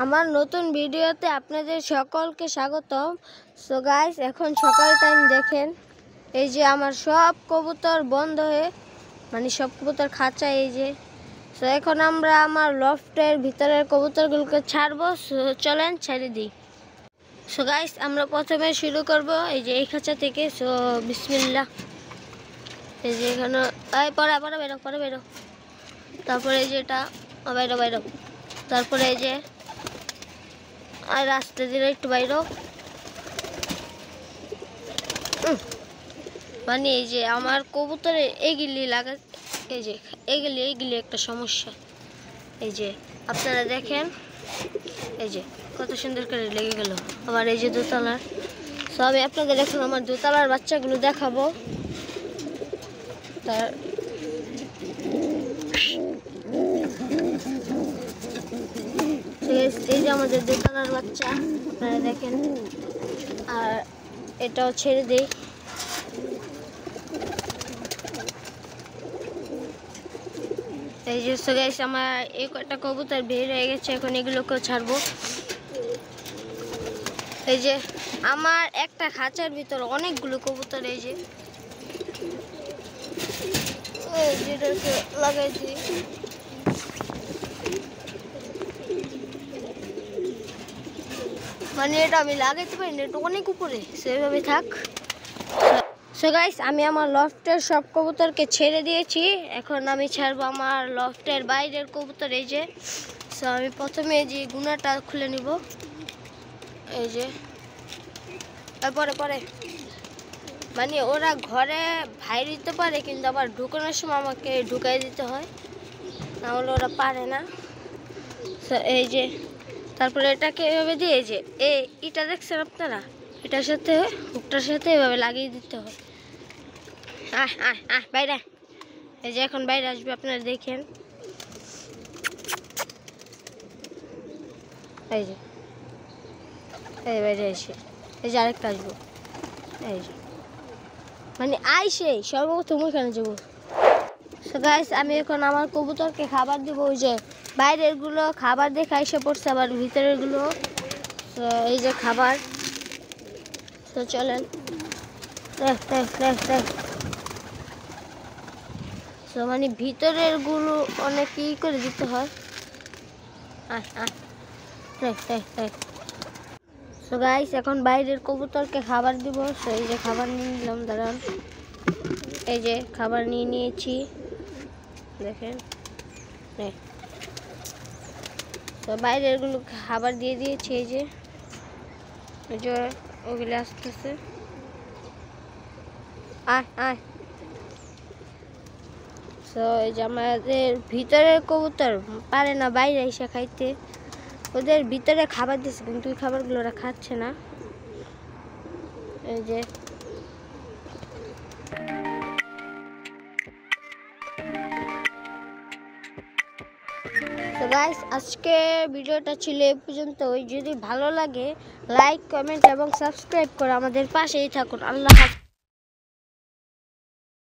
আমার নতুন ভিডিওতে আপনাদের সকলকে স্বাগতম। সো গাইস, এখন সকাল টাইম দেখেন, এই যে আমার সব কবুতর বন্ধ হয়ে সব কবুতর খাঁচা এই যে। সো এখন আমরা আমার লফটের ভিতরের কবুতরগুলোকে ছাড়বো। সো চলেন ছেড়ে দিই। সো গাইস, আমরা প্রথমে শুরু করব এই যে এই খাঁচা থেকে। সো বিসমিল্লাহ। এই যে এখানে পরে বেরো। তারপরে এই যে এটা বাইরো। তারপরে এই যে আর রাস্তা দিলে একটু বাইরো। এই যে আমার কবুতরে এগুলি লাগা, এই যে এইগুলি একটা সমস্যা। এই যে আপনারা দেখেন, এই যে কত সুন্দর করে লেগে গেল আবার এই যে দোতলার। সো আমি আপনাদের এখন আমার দোতলার বাচ্চাগুলো দেখাবো। তার এই যে আমাদের দোতলার বাচ্চা আপনারা দেখেন, আর এটাও ছেড়ে দেই। এই যে সো গাইস, আমার এই কটা কবুতর বের হয়ে গেছে, এখন এগুলোকেও ছাড়বো। এই যে আমার একটা খাঁচার ভিতর অনেকগুলো কবুতর, এই যে যেটাকে লাগাই দিই। এটা আমি লাগাইতে পারি না, এটা অনেক উপরে, সেভাবে থাক। সো গাইস, আমি আমার লফটের সব কবুতরকে ছেড়ে দিয়েছি। এখন আমি ছাড়বো আমার লফটের বাইরের কবুতর, এই যে। সো আমি প্রথমে এই যে গুনাটা খুলে নিব, এই যে। পরে ওরা ঘরে বাইরে দিতে পারে, কিন্তু আবার ঢুকানোর সময় আমাকে ঢুকাই দিতে হয়, নাহলে ওরা পারে না। সো এই যে তারপরে এটাকে এভাবে দিয়ে, যে এটা দেখছেন আপনারা, এটার সাথে হুকটার সাথে এভাবে লাগিয়ে দিতে হয়। বাইরে, এই যে এখন বাইরে আসবে, আপনারা দেখেন। এই যে এই বাইরে এসে, এই যে আরেকটা আসবো, এই যে আইসে সর্বপ্রথম ওইখানে যাবো। সো গাইস, আমি এখন আমার কবুতরকে খাবার দিব। ওই যে বাইরের গুলো খাবার দিয়ে খাইসে পড়ছে, আবার ভিতরের গুলো। তো এই যে খাবার। তো চলেন, তো ভিতরের গুলো অনেক ই করে দিতে হয়। সো গাইস, এখন বাইরের কবুতরকে খাবার দিব। সো এই যে খাবার নিয়ে নিলাম, দাঁড়ান। এই যে খাবার নিয়ে নিয়েছি, দেখেন। তো বাইরের গুলো খাবার দিয়ে দিয়েছি, এই যে ওগুলো আসতেছে। তো এই যে আমাদের ভিতরের কবুতর পারে না বাইরে এসে খাইতে, ওদের ভিতরে খাবার দিচ্ছে, কিন্তু ওই খাবারগুলো ওরা খাচ্ছে না। এই যে তো গাইস, আজকে ভিডিওটা ছিল এই পর্যন্ত। যদি ভালো লাগে লাইক, কমেন্ট এবং সাবস্ক্রাইব করে আমাদের পাশেই থাকুন। আল্লাহ হাফেজ।